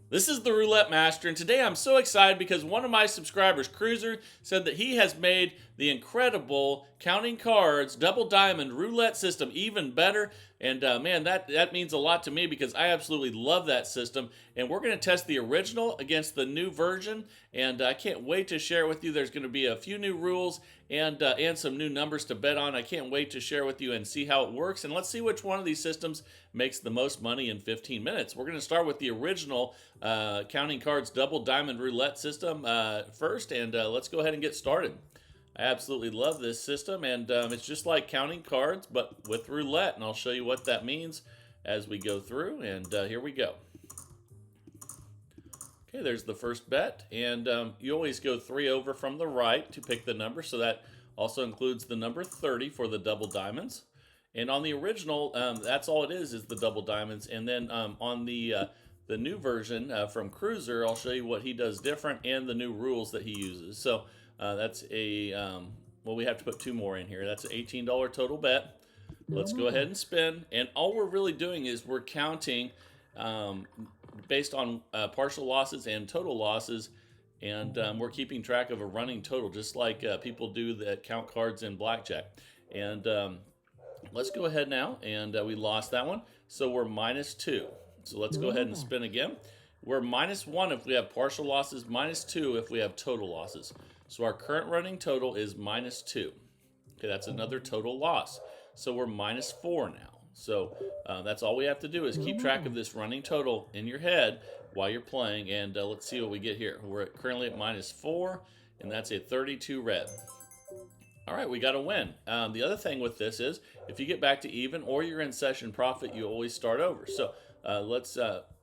This is the Roulette Master, and today I'm so excited because one of my subscribers, Cruiser, said that he has made the incredible counting cards double diamond roulette system even better. And man, that means a lot to me because I absolutely love that system. And we're going to test the original against the new version, and I can't wait to share it with you. There's going to be a few new rules and some new numbers to bet on. I can't wait to share with you and see how it works. And let's see which one of these systems makes the most money in 15 minutes. We're going to start with the original counting cards double diamond roulette system first, and let's go ahead and get started. I absolutely love this system, and it's just like counting cards but with roulette, and I'll show you what that means as we go through. And here we go. Okay, there's the first bet, and you always go 3 over from the right to pick the number, so that also includes the number 30 for the double diamonds. And on the original, that's all it is the double diamonds. And then on the new version from Cruiser, I'll show you what he does different and the new rules that he uses. So that's well, we have to put 2 more in here. That's an $18 total bet. Let's go ahead and spin. And all we're really doing is we're counting based on partial losses and total losses. And we're keeping track of a running total, just like people do that count cards in blackjack. And let's go ahead now. And we lost that one. So we're -2. So let's go ahead and spin again. We're -1 if we have partial losses, -2 if we have total losses. So our current running total is -2. Okay, that's another total loss. So we're -4 now. So that's all we have to do is keep track of this running total in your head while you're playing. And let's see what we get here. We're currently at -4, and that's a 32 red. All right, we got a win. The other thing with this is if you get back to even or you're in session profit, you always start over. So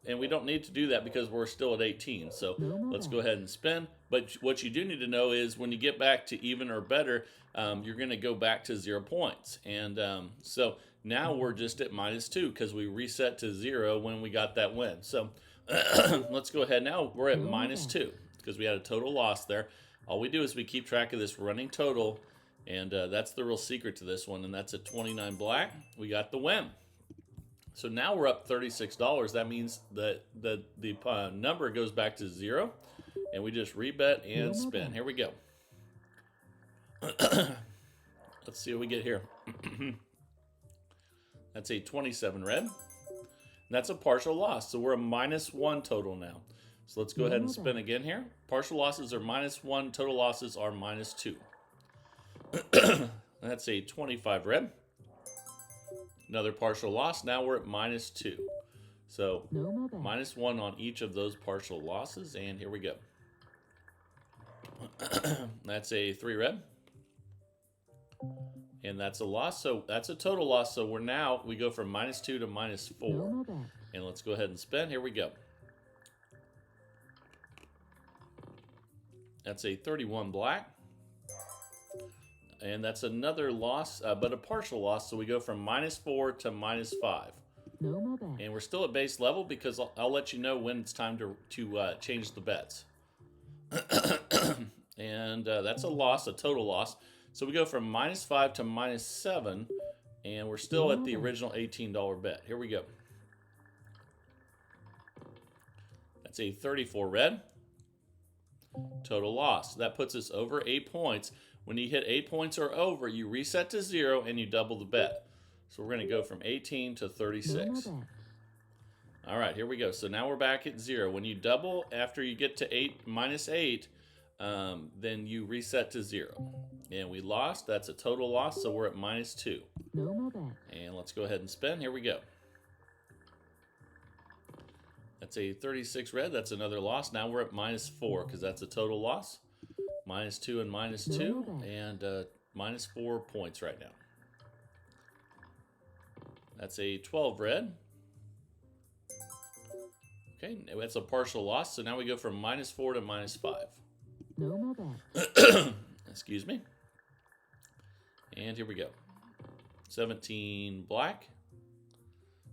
and we don't need to do that because we're still at 18. So let's go ahead and spin. But what you do need to know is when you get back to even or better, you're going to go back to 0 points. And so now we're just at -2 because we reset to 0 when we got that win. So let's go ahead now. We're at -2 because we had a total loss there. All we do is we keep track of this running total, and that's the real secret to this one. And that's at 29 black. We got the win. So now we're up $36. That means that the number goes back to 0, and we just rebet and spin. Here we go. Let's see what we get here. That's a 27 red. That's a partial loss, so we're a -1 total now. So let's go ahead and spin again here. Partial losses are -1, total losses are -2. That's a 25 red. Another partial loss. Now we're at -2. So -1 on each of those partial losses. And here we go. That's a 3 red. And that's a loss. So that's a total loss. So we go from -2 to -4. And let's go ahead and spin. Here we go. That's a 31 black. And that's another loss, but a partial loss. So we go from -4 to -5. And we're still at base level because I'll let you know when it's time to change the bets. And that's a loss, a total loss. So we go from -5 to -7. And we're still at the original $18 bet. Here we go. That's a 34 red. Total loss. That puts us over 8 points. When you hit 8 points or over, you reset to 0 and you double the bet. So we're going to go from 18 to 36. All right, here we go. So now we're back at 0. When you double after you get to -8, then you reset to 0. And we lost. That's a total loss, so we're at -2. And let's go ahead and spin. Here we go. That's a 36 red. That's another loss. Now we're at -4 because that's a total loss. -2 and -2, and -4 points right now. That's a 12 red. Okay, that's a partial loss. So now we go from -4 to -5. Excuse me. And here we go. 17 black.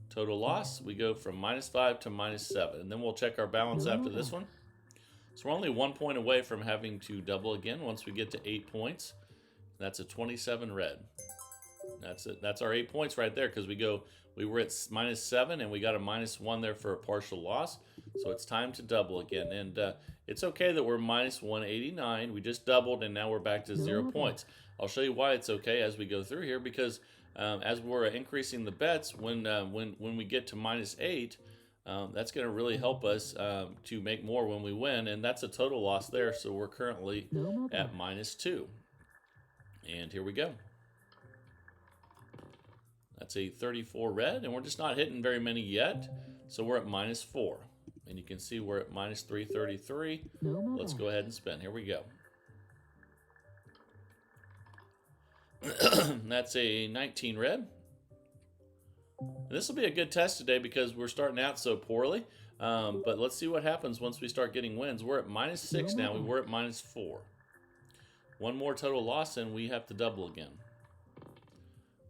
Total loss. We go from -5 to -7. And then we'll check our balance after this one. So we're only 1 point away from having to double again once we get to 8 points. That's a 27 red. That's it. That's our 8 points right there because we were at -7 and we got a -1 there for a partial loss. So it's time to double again. And it's okay that we're -189. We just doubled and now we're back to 0 points. I'll show you why it's okay as we go through here because as we're increasing the bets, when we get to -8, that's going to really help us to make more when we win. And that's a total loss there. So we're currently at -2. And here we go. That's a 34 red, and we're just not hitting very many yet. So we're at -4. And you can see we're at -333. Let's go ahead and spin. Here we go. That's a 19 red. And this will be a good test today because we're starting out so poorly. But let's see what happens once we start getting wins. We're at -6 now. We were at -4. One more total loss, and we have to double again.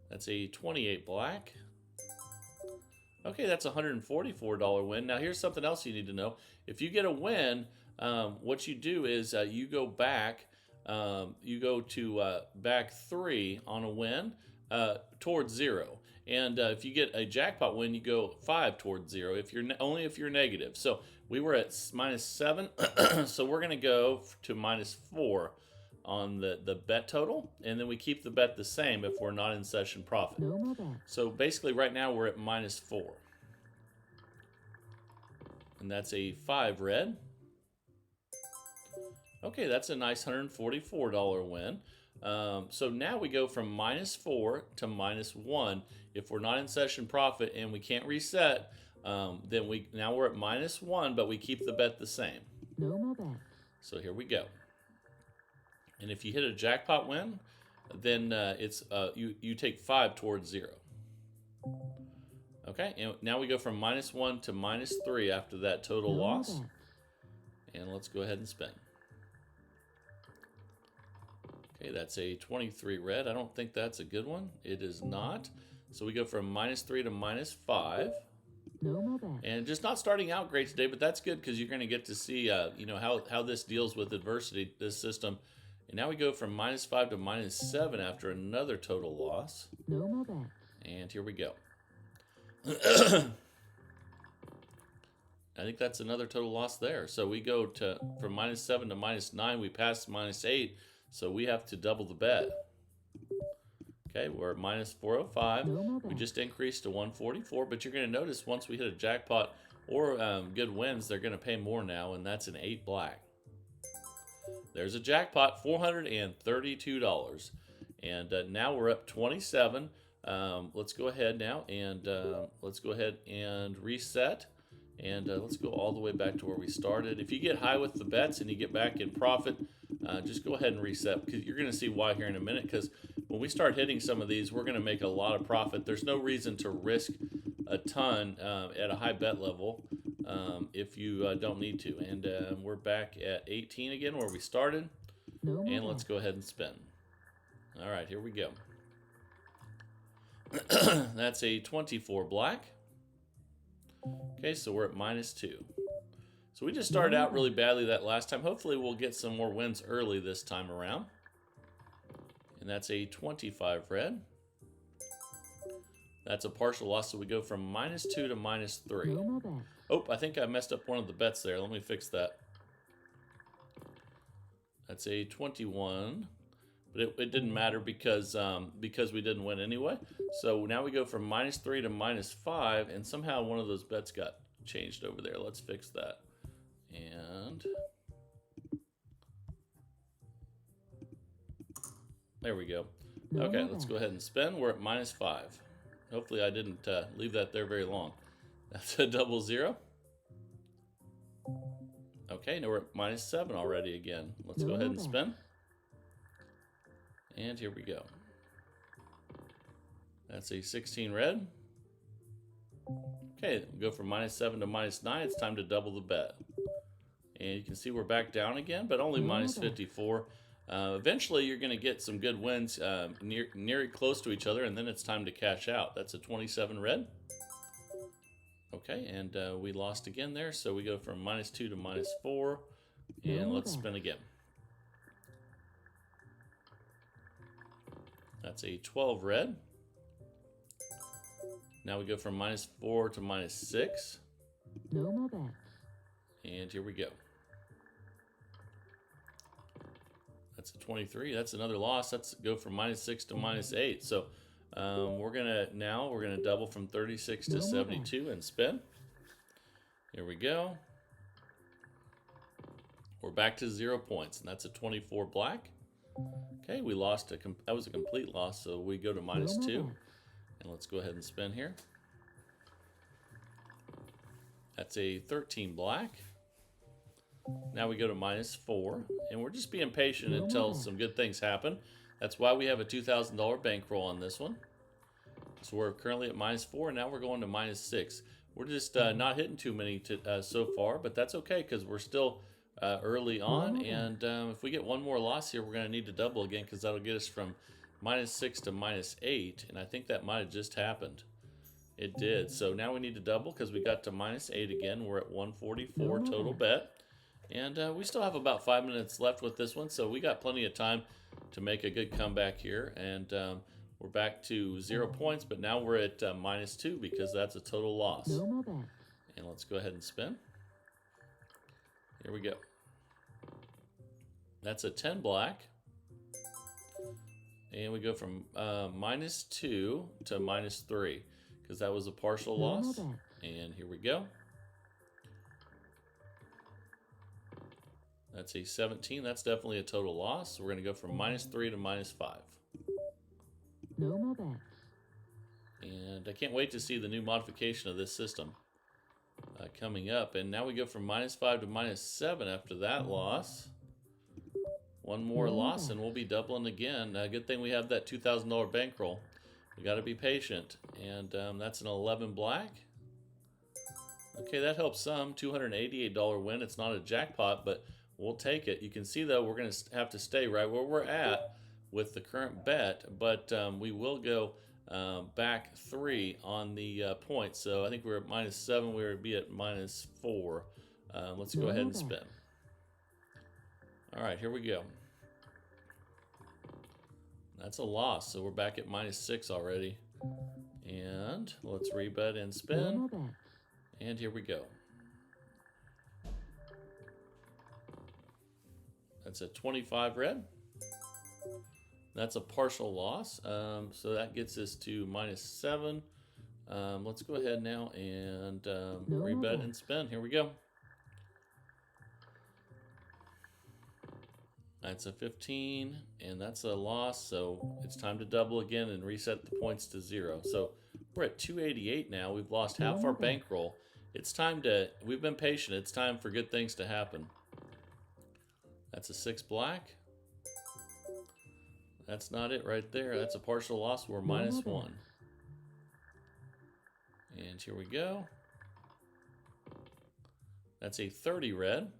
That's a 28 black. Okay, that's a $144 win. Now, here's something else you need to know. If you get a win, what you do is you go back. You go to back 3 on a win towards 0. And if you get a jackpot win, you go 5 towards 0. Only if you're negative. So we were at -7. So we're going to go to -4 on the bet total, and then we keep the bet the same if we're not in session profit. So basically right now we're at -4. And that's a 5 red. Okay, that's a nice $144 win. So now we go from -4 to -1. If we're not in session profit and we can't reset, then now we're at -1, but we keep the bet the same. So here we go. And if you hit a jackpot win, then you take 5 towards 0. Okay, and now we go from -1 to -3 after that total loss. And let's go ahead and spin. Okay, that's a 23 red. I don't think that's a good one. It is not. So we go from -3 to -5. And just not starting out great today, but that's good because you're going to get to see how this deals with adversity, this system. And now we go from -5 to -7 after another total loss. And here we go. I think that's another total loss there. So we go from -7 to -9. We pass -8, so we have to double the bet. Okay, we're at -405. We just increased to 144, but you're going to notice once we hit a jackpot or good wins, they're going to pay more now, and that's an 8 black. There's a jackpot, $432. And now we're up 27. Let's go ahead now and let's go ahead and reset. And let's go all the way back to where we started. If you get high with the bets and you get back in profit, just go ahead and reset because you're going to see why here in a minute. Because when we start hitting some of these, we're going to make a lot of profit. There's no reason to risk a ton at a high bet level if you don't need to. And we're back at 18 again where we started. And let's go ahead and spin. All right, here we go. That's a 24 black. Okay, so we're at -2. So we just started out really badly that last time. Hopefully we'll get some more wins early this time around. And that's a 25 red. That's a partial loss, so we go from -2 to -3. Oh, I think I messed up one of the bets there. Let me fix that. That's a 21. But it didn't matter because we didn't win anyway. So now we go from -3 to -5, and somehow one of those bets got changed over there. Let's fix that. And there we go. Okay, let's go ahead and spin. We're at -5. Hopefully I didn't leave that there very long. That's a 00. Okay, now we're at -7 already again. Let's go ahead and spin. And here we go. That's a 16 red. Okay, we go from -7 to -9. It's time to double the bet. And you can see we're back down again, but only -54. Eventually, you're going to get some good wins near close to each other, and then it's time to cash out. That's a 27 red. Okay, and we lost again there, so we go from -2 to -4. And let's spin again. That's a 12 red. Now we go from -4 to -6. No more bets. And here we go. That's a 23. That's another loss. Let's go from -6 to -8. So we're gonna double from 36 to 72 and spin. Here we go. We're back to 0 points, and that's a 24 black. Okay, we lost that was a complete loss, so we go to -2, and let's go ahead and spin here. That's a 13 black. Now we go to -4, and we're just being patient until some good things happen. That's why we have a $2,000 bankroll on this one. So we're currently at -4, and now we're going to -6. We're just not hitting too many so far, but that's okay because we're still early on. And if we get one more loss here, we're going to need to double again because that'll get us from -6 to -8. And I think that might have just happened. It did. So now we need to double because we got to -8 again. We're at 144 total bet. And we still have about 5 minutes left with this one, so we got plenty of time to make a good comeback here. And we're back to 0 points, but now we're at -2 because that's a total loss. And let's go ahead and spin. Here we go. That's a 10 black. And we go from -2 to -3 because that was a partial loss. And here we go. That's a 17. That's definitely a total loss. We're going to go from -3 to -5. No more bets. And I can't wait to see the new modification of this system coming up. And now we go from -5 to -7 after that loss. One more loss and we'll be doubling again. Good thing we have that $2,000 bankroll. We got to be patient. And that's an 11 black. Okay, that helps some. $288 win. It's not a jackpot, but we'll take it. You can see, though, we're going to have to stay right where we're at with the current bet, but we will go back 3 on the points. So I think we're at -7. We would be at -4. Let's go ahead and spin. All right, here we go. That's a loss, so we're back at -6 already. And let's rebet and spin. And here we go. That's a 25 red. That's a partial loss. So that gets us to -7. Let's go ahead now and rebet and spin. Here we go. That's a 15, and that's a loss. So it's time to double again and reset the points to 0. So we're at 288 now. We've lost half our bankroll. It's time we've been patient. It's time for good things to happen. That's a 6 black. That's not it right there. That's a partial loss. We're -1. And here we go. That's a 30 red.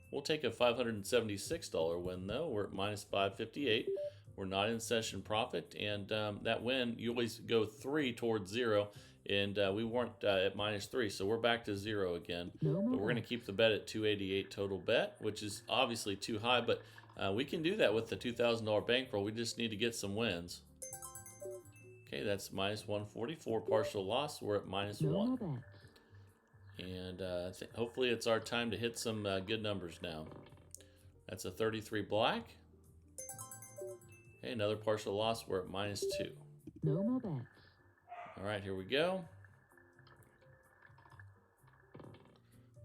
We'll take a $576 win, though. We're at -558. We're not in session profit. And that win, you always go 3 towards 0. And we weren't at -3, so we're back to 0 again. But we're going to keep the bet at 288 total bet, which is obviously too high. But we can do that with the $2,000 bankroll. We just need to get some wins. Okay, that's -144 partial loss. We're at -1. And hopefully it's our time to hit some good numbers now. That's a 33 black. Okay, another partial loss. We're at -2. No more bets. All right, here we go.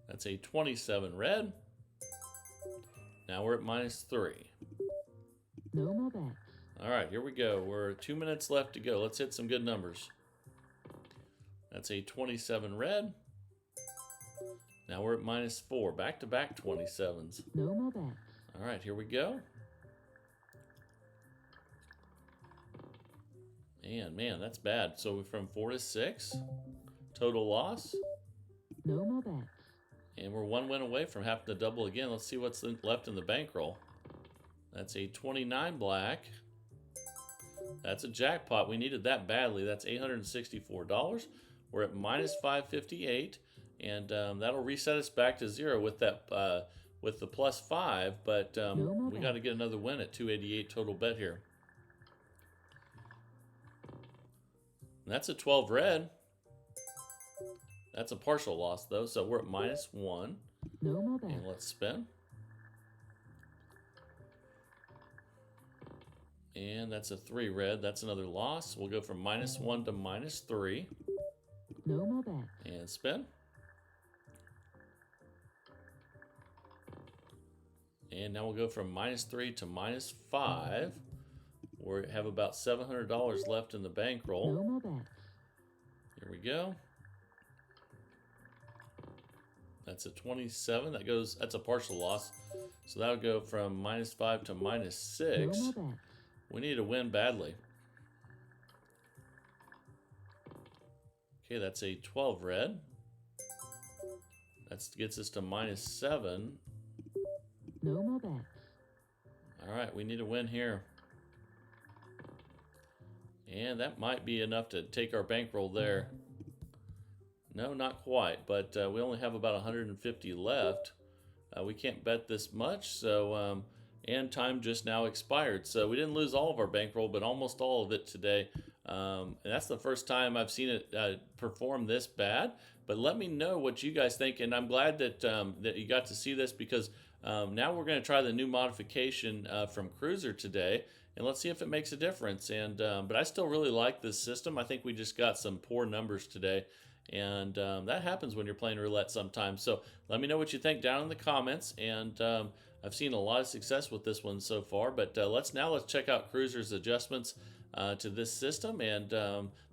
That's a 27 red. Now we're at -3. No more bets. All right, here we go. We're 2 minutes left to go. Let's hit some good numbers. That's a 27 red. Now we're at -4. Back-to-back 27s. No more bets. All right, here we go. And man, that's bad. So we're from 4 to 6. Total loss. No more bets. And we're 1 win away from having to double again. Let's see what's left in the bankroll. That's a 29 black. That's a jackpot. We needed that badly. That's $864. We're at -558. And that'll reset us back to 0 with that with the +5. But we got to get another win at 288 total bet here. And that's a 12 red. That's a partial loss though, so we're at -1. No more bets. And let's spin. And that's a 3 red. That's another loss. We'll go from -1 to -3. No more bets. And spin. And now we'll go from -3 to -5. We have about $700 left in the bankroll. No more bets. Here we go. That's a 27. That's a partial loss. So that'll go from -5 to -6. No more bets. We need to win badly. Okay, that's a 12 red. That gets us to -7. No more bets. All right, we need to win here. And that might be enough to take our bankroll there. No, not quite, but we only have about 150 left. We can't bet this much, so and time just now expired. So we didn't lose all of our bankroll, but almost all of it today. And that's the first time I've seen it perform this bad. But let me know what you guys think, and I'm glad that that you got to see this because now we're going to try the new modification from Cruiser today, and let's see if it makes a difference. And but I still really like this system. I think we just got some poor numbers today. And that happens when you're playing roulette sometimes. So let me know what you think down in the comments. And I've seen a lot of success with this one so far. But let's check out Cruiser's adjustments to this system. And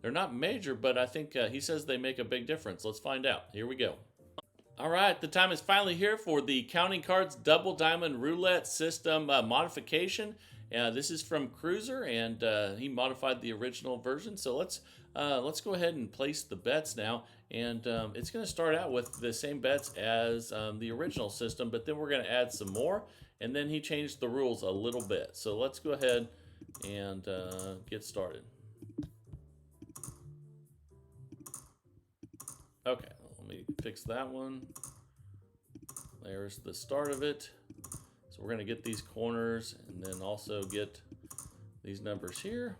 they're not major, but I think he says they make a big difference. Let's find out. Here we go. All right, the time is finally here for the Counting Cards Double Diamond Roulette System modification. This is from Cruiser, and he modified the original version. So let's go ahead and place the bets now. And it's going to start out with the same bets as the original system, but then we're going to add some more. And then he changed the rules a little bit. So let's go ahead and get started. Okay, let me fix that one. There's the start of it. So we're going to get these corners and then also get these numbers here.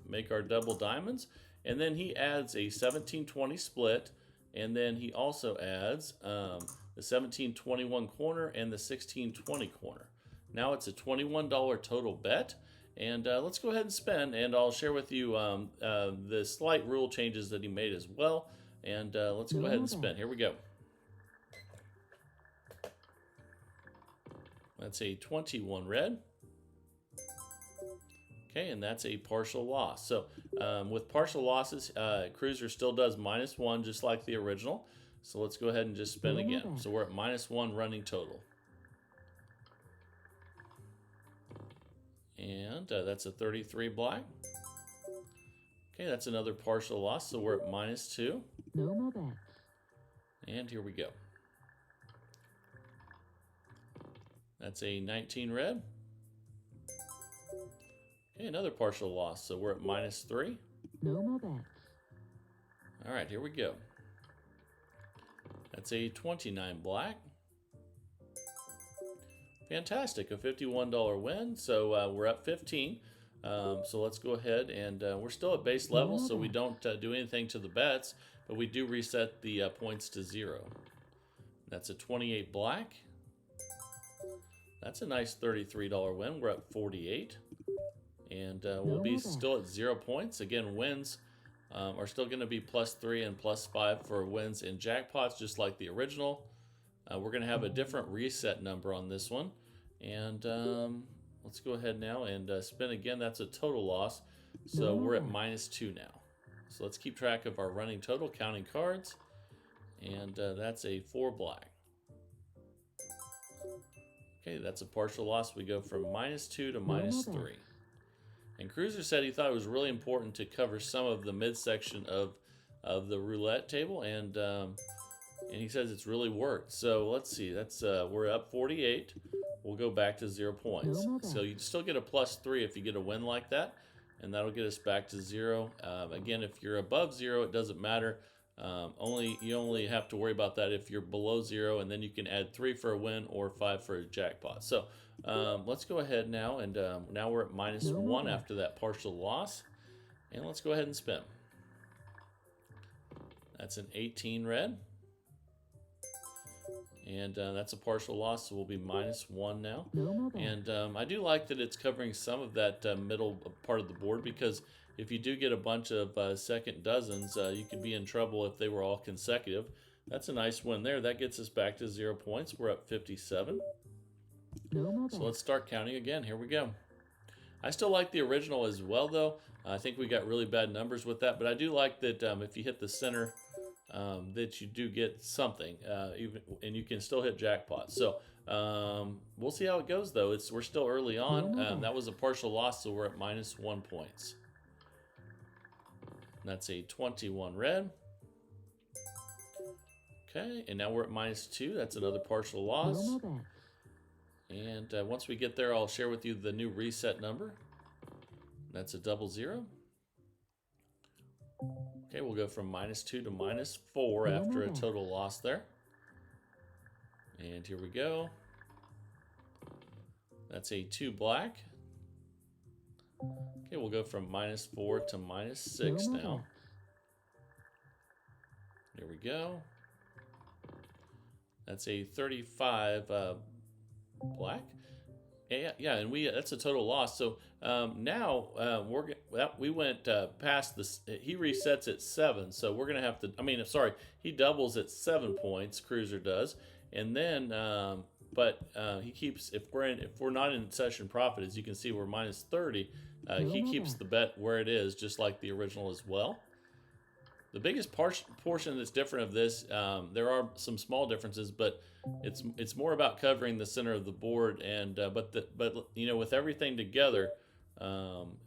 Make our double diamonds. And then he adds a 17-20 split. And then he also adds the 17-21 corner and the 16-20 corner. Now it's a $21 total bet. And let's go ahead and spin. And I'll share with you the slight rule changes that he made as well. And let's go ahead and spin. Here we go. That's a 21 red. Okay, and that's a partial loss. So with partial losses, Cruiser still does -1, just like the original. So let's go ahead and just spin again. So we're at -1 running total. And that's a 33 black. Okay, that's another partial loss. So we're at -2. No more bets. And here we go. That's a 19 red. Okay, another partial loss. So we're at -3. No more bets. All right, here we go. That's a 29 black. Fantastic, a $51 win. So we're up 15. So let's go ahead and we're still at base level, so we don't do anything to the bets, but we do reset the points to 0. That's a 28 black. That's a nice $33 win. We're at 48. And we'll be still at 0 points. Again, wins are still going to be +3 and +5 for wins in jackpots, just like the original. We're going to have a different reset number on this one. And let's go ahead now and spin again. That's a total loss. So we're at -2 now. So let's keep track of our running total, counting cards. And that's a 4 black. Okay, that's a partial loss. We go from -2 to -3. And Cruiser said he thought it was really important to cover some of the midsection of the roulette table, and he says it's really worked. So let's see. That's we're up 48. We'll go back to 0 points. So you still get a +3 if you get a win like that, and that'll get us back to 0. Again, if you're above 0, it doesn't matter. You only have to worry about that if you're below 0, and then you can add 3 for a win or 5 for a jackpot. So let's go ahead now, and now we're at -1 after that partial loss, and let's go ahead and spin. That's an 18 red. And that's a partial loss, so we'll be -1 now. No more bet. And I do like that it's covering some of that middle part of the board, because if you do get a bunch of second dozens, you could be in trouble if they were all consecutive. That's a nice win there. That gets us back to 0 points. We're up 57. No more So bet. let's start counting again. Here we go. I still like the original as well, though. I think we got really bad numbers with that, but I do like that if you hit the center, that you do get something, and you can still hit jackpots. So we'll see how it goes, though. We're still early on. That was a partial loss, so we're at -1 points. And that's a 21 red. Okay, and now we're at -2. That's another partial No loss. more bet. And once we get there, I'll share with you the new reset number. That's a 00. Okay, we'll go from -2 to -4 after a total loss there. And here we go. That's a 2 black. Okay, we'll go from -4 to -6 now. Here we go. That's a 35 black. Yeah, and that's a total loss. So now we went past this. He resets at 7, so we're gonna have to. I mean, sorry, he doubles at 7 points. Cruiser does, and then he keeps if we're not in session profit, as you can see, we're -30. He keeps the bet where it is, just like the original as well. The biggest portion that's different of this, there are some small differences, but it's more about covering the center of the board, and but you know, with everything together,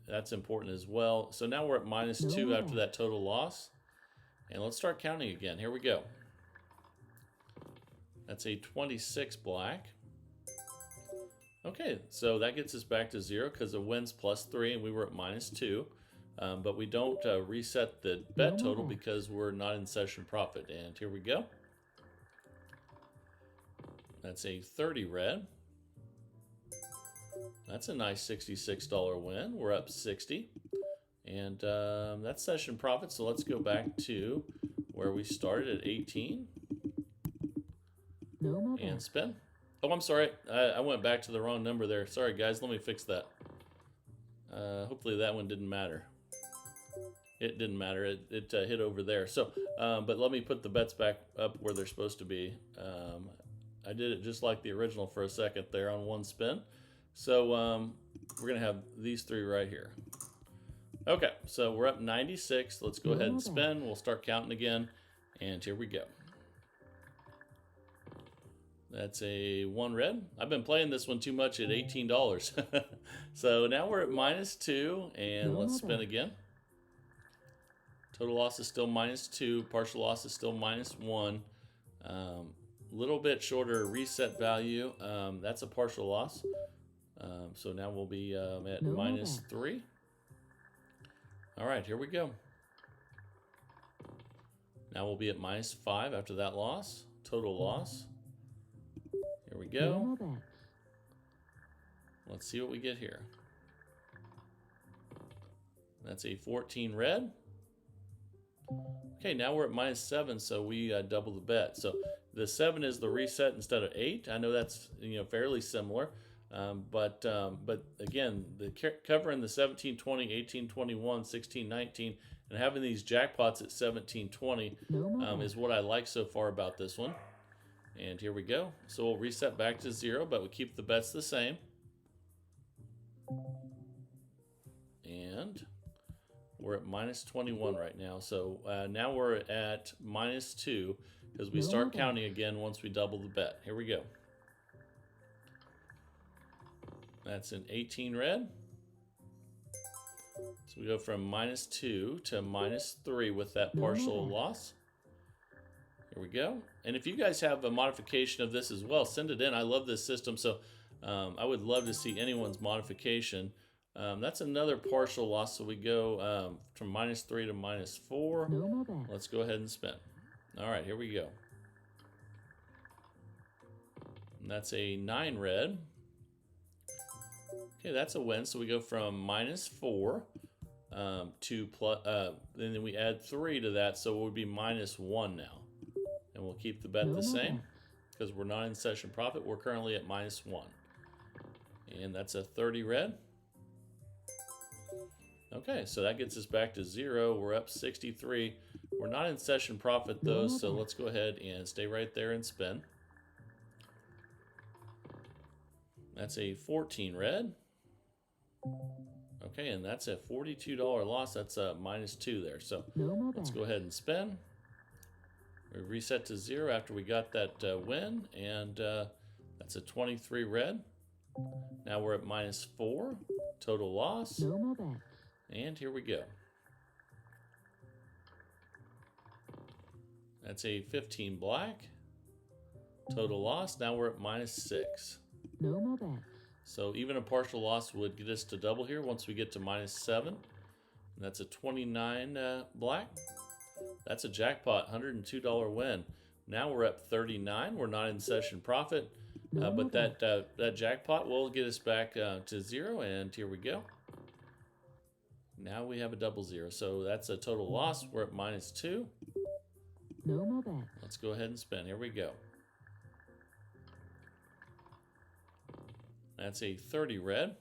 that's important as well. So now we're at -2 after that total loss, and let's start counting again. Here we go. That's a 26 black. Okay, so that gets us back to 0 because the win's +3, and we were at -2. But we don't reset the bet total because we're not in session profit. And here we go. That's a 30 red. That's a nice $66 win. We're up 60. And that's session profit. So let's go back to where we started at 18. No more And bet. spin. Oh, I'm sorry. I went back to the wrong number there. Sorry, guys. Let me fix that. Hopefully that one didn't matter. It didn't matter. It hit over there. So, but let me put the bets back up where they're supposed to be. I did it just like the original for a second there on one spin. So we're going to have these three right here. Okay, so we're up 96. Let's go ahead and spin. We'll start counting again. And here we go. That's a 1 red. I've been playing this one too much at $18. So now we're at -2, and let's spin again. Total loss is still -2. Partial loss is still -1. Little bit shorter reset value. That's a partial loss. So now we'll be at -3. All right, here we go. Now we'll be at -5 after that loss. Total loss. Here we go. Let's see what we get here. That's a 14 red. Okay, now we're at -7, so we double the bet. So the 7 is the reset instead of 8. I know that's fairly similar, but again, covering the 17, 20, 18, 21, 16, 19, and having these jackpots at 17, 20 is what I like so far about this one. And here we go. So we'll reset back to 0, but we keep the bets the same. And we're at -21 right now. So now we're at -2 because we start counting again once we double the bet. Here we go. That's an 18 red. So we go from -2 to -3 with that partial loss. Here we go. And if you guys have a modification of this as well, send it in. I love this system, so I would love to see anyone's modification. That's another partial loss, so we go from -3 to -4. Let's go ahead and spin. All right, here we go. And that's a 9 red. Okay, that's a win, so we go from -4 2 plus, then we add 3 to that, so it would be -1 now. And we'll keep the bet No the more same bet. because we're not in session profit. We're currently at -1. And that's a 30 red. Okay, so that gets us back to 0. We're up 63. We're not in session profit though, No more so bet. let's go ahead and stay right there and spin. That's a 14 red. Okay, and that's a $42 loss. That's a -2 there. So No more let's bet. go ahead and spin. We reset to 0 after we got that win, and that's a 23 red. Now we're at -4, total loss, No more bet. and here we go. That's a 15 black, total loss. Now we're at -6. No more bet. So even a partial loss would get us to double here once we get to -7. And that's a 29 black. That's a jackpot, $102 win. Now we're up 39. We're not in session profit, No more but bet. that jackpot will get us back to 0. And here we go. Now we have a double 0. So that's a total loss. We're at -2. No more bet. Let's go ahead and spin. Here we go. That's a 30 red.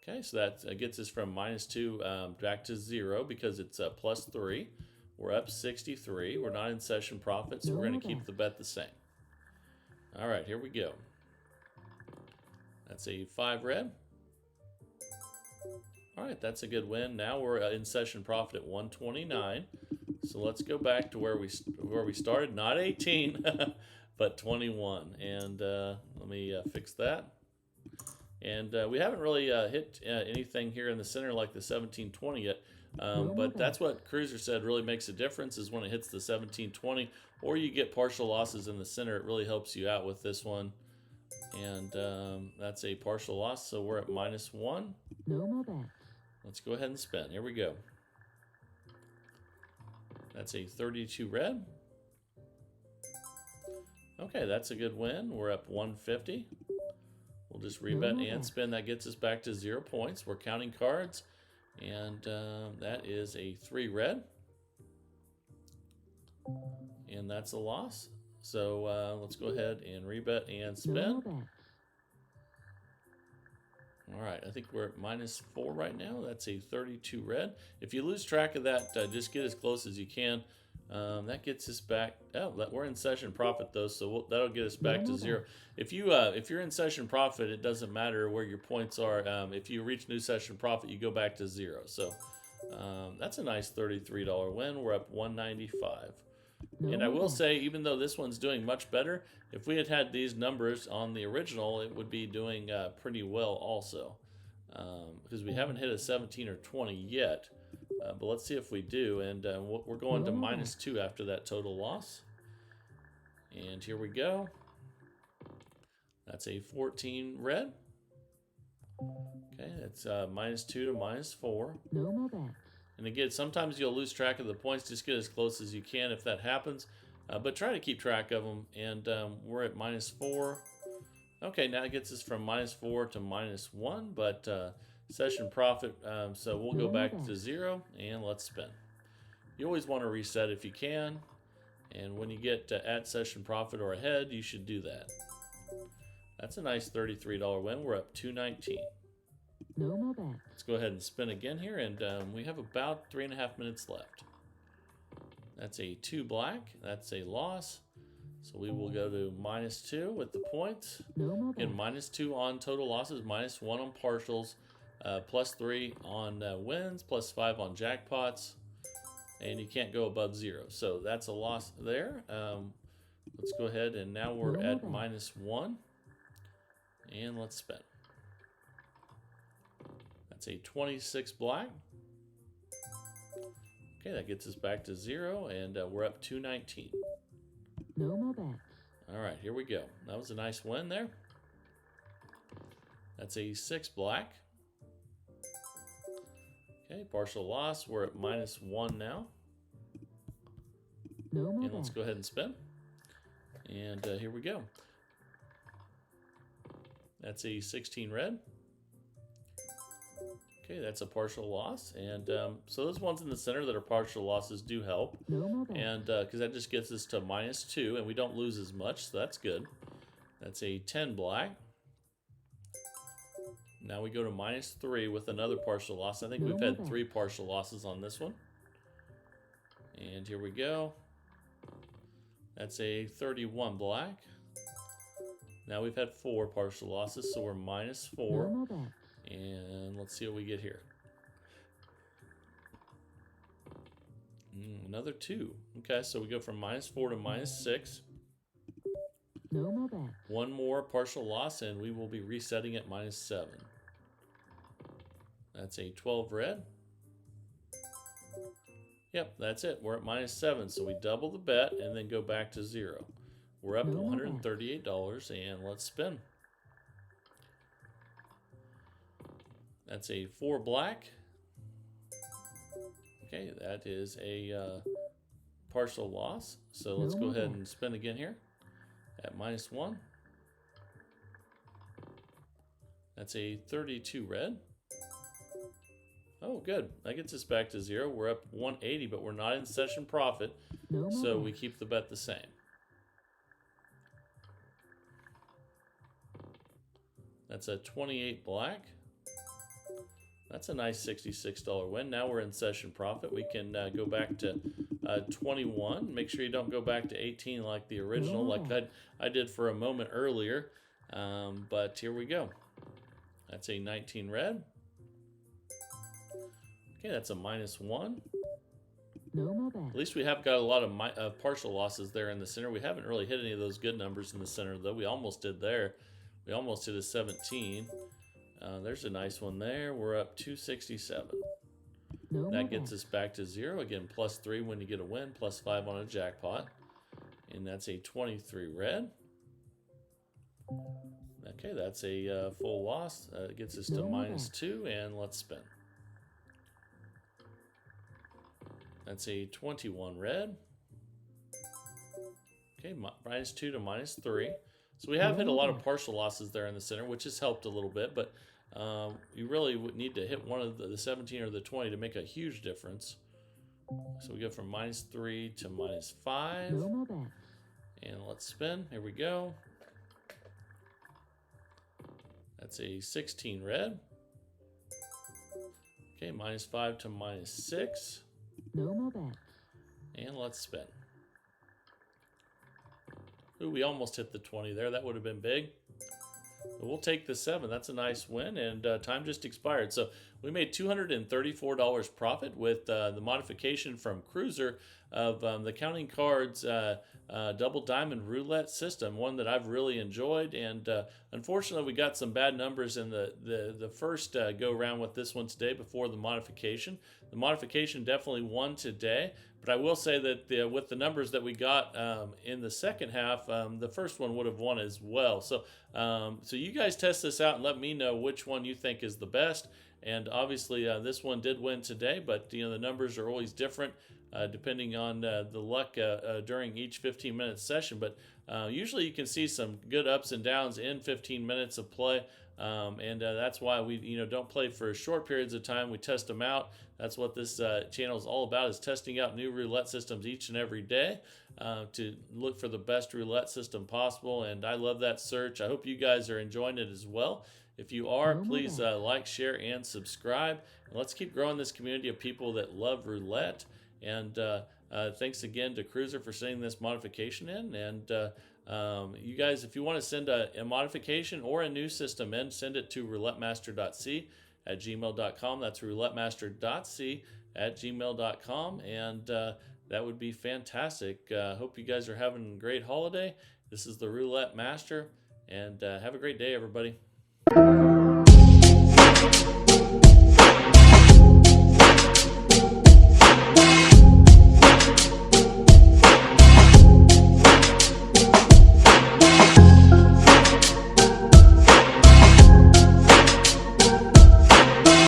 Okay, so that gets us from -2 back to 0 because it's +3. We're up 63. We're not in session profit, so we're going to keep the bet the same. All right, here we go. That's a 5 red. All right, that's a good win. Now we're in session profit at 129. So let's go back to where we started, not 18, but 21. And let me fix that. And we haven't really hit anything here in the center like the 1720 yet. But that's what Cruiser said really makes a difference is when it hits the 1720 or you get partial losses in the center. It really helps you out with this one. And that's a partial loss, so we're at -1. No more bet. Let's go ahead and spin. Here we go. That's a 32 red. Okay, that's a good win. We're up 150. We'll just rebet and spin. That gets us back to 0 points. We're counting cards, and that is a 3 red. And that's a loss. So let's go ahead and rebet and spin. No more bet. All right, I think we're at -4 right now. That's a 32 red. If you lose track of that, just get as close as you can. That gets us back. Oh, we're in session profit though, so that'll get us back to 0. If you're in session profit, it doesn't matter where your points are. If you reach new session profit, you go back to 0. So that's a nice $33 win. We're up 195. And I will say, even though this one's doing much better, if we had had these numbers on the original, it would be doing pretty well also. Because we haven't hit a 17 or 20 yet. But let's see if we do. And we're going to -2 after that total loss. And here we go. That's a 14 red. Okay, that's -2 to -4. No more bet. And again, sometimes you'll lose track of the points. Just get as close as you can if that happens. But try to keep track of them. And we're at -4. Okay, now it gets us from -4 to -1. But session profit, so we'll go back to 0. And let's spin. You always want to reset if you can. And when you get at session profit or ahead, you should do that. That's a nice $33 win. We're up 219. No more bet. Let's go ahead and spin again here, and we have about 3.5 minutes left. That's a 2 black. That's a loss. So we will go to -2 with the points. No more bet. Again, -2 on total losses, -1 on partials, +3 on wins, +5 on jackpots, and you can't go above 0. So that's a loss there. Let's go ahead, and now we're at -1, and let's spin. That's a 26 black. Okay, that gets us back to 0, and we're up 219. No more bet. All right, here we go. That was a nice win there. That's a 6 black. Okay, partial loss. We're at -1 now. No more And let's bet. go ahead and spin. And here we go. That's a 16 red. Okay, that's a partial loss. And so those ones in the center that are partial losses do help. No more bets. And because that just gets us to -2, and we don't lose as much, so that's good. That's a 10 black. Now we go to -3 with another partial loss. I think No we've more had bets. 3 partial losses on this one. And here we go. That's a 31 black. Now we've had 4 partial losses, so we're -4. No more bets. And let's see what we get here. Another 2. Okay, so we go from -4 to -6. No more bets. One more partial loss, and we will be resetting at -7. That's a 12 red. Yep, that's it. We're at -7, so we double the bet and then go back to 0. We're up No more bets. $138, and let's spin. That's a 4 black. Okay, that is a partial loss. So let's No go more ahead bets. and spin again here at -1. That's a 32 red. Oh, good. That gets us back to 0. We're up 180, but we're not in session profit, No more so bets. we keep the bet the same. That's a 28 black. That's a nice $66 win. Now we're in session profit. We can go back to 21. Make sure you don't go back to 18 like the original, like I did for a moment earlier. But here we go. That's a 19 red. Okay, that's a -1. No more bets. At least we have got a lot of partial losses there in the center. We haven't really hit any of those good numbers in the center, though. We almost did there. We almost hit a 17. There's a nice one there. We're up 267. No more That gets bets. us back to 0. Again, +3 when you get a win, +5 on a jackpot. And that's a 23 red. Okay, that's a full loss. It gets us to No more -2, and let's spin. That's a 21 red. Okay, -2 to -3. So we have hit a lot of partial losses there in the center, which has helped a little bit, but you really would need to hit one of the 17 or the 20 to make a huge difference. So we go from -3 to -5. No more bets. And let's spin. Here we go. That's a 16 red. Okay, -5 to -6. No more bets. And let's spin. Ooh, we almost hit the 20 there. That would have been big. But we'll take the 7. That's a nice win, and time just expired. So we made $234 profit with the modification from Cruiser of the Counting Cards Double Diamond Roulette system, one that I've really enjoyed. And unfortunately, we got some bad numbers in the first go-round with this one today before the modification. The modification definitely won today. But I will say that with the numbers that we got in the second half, the first one would have won as well. So you guys test this out and let me know which one you think is the best. And obviously, this one did win today, but the numbers are always different depending on the luck during each 15-minute session. But usually, you can see some good ups and downs in 15 minutes of play. And that's why we don't play for short periods of time. We test them out. That's what this channel is all about, is testing out new roulette systems each and every day to look for the best roulette system possible. And I love that search. I hope you guys are enjoying it as well. If you are, please like, share, and subscribe. And let's keep growing this community of people that love roulette. And thanks again to Cruiser for sending this modification in. And you guys, if you want to send a modification or a new system in, send it to roulettemaster.c@gmail.com. That's roulettemaster.c@gmail.com. And that would be fantastic. Hope you guys are having a great holiday. This is the Roulette Master. And have a great day, everybody.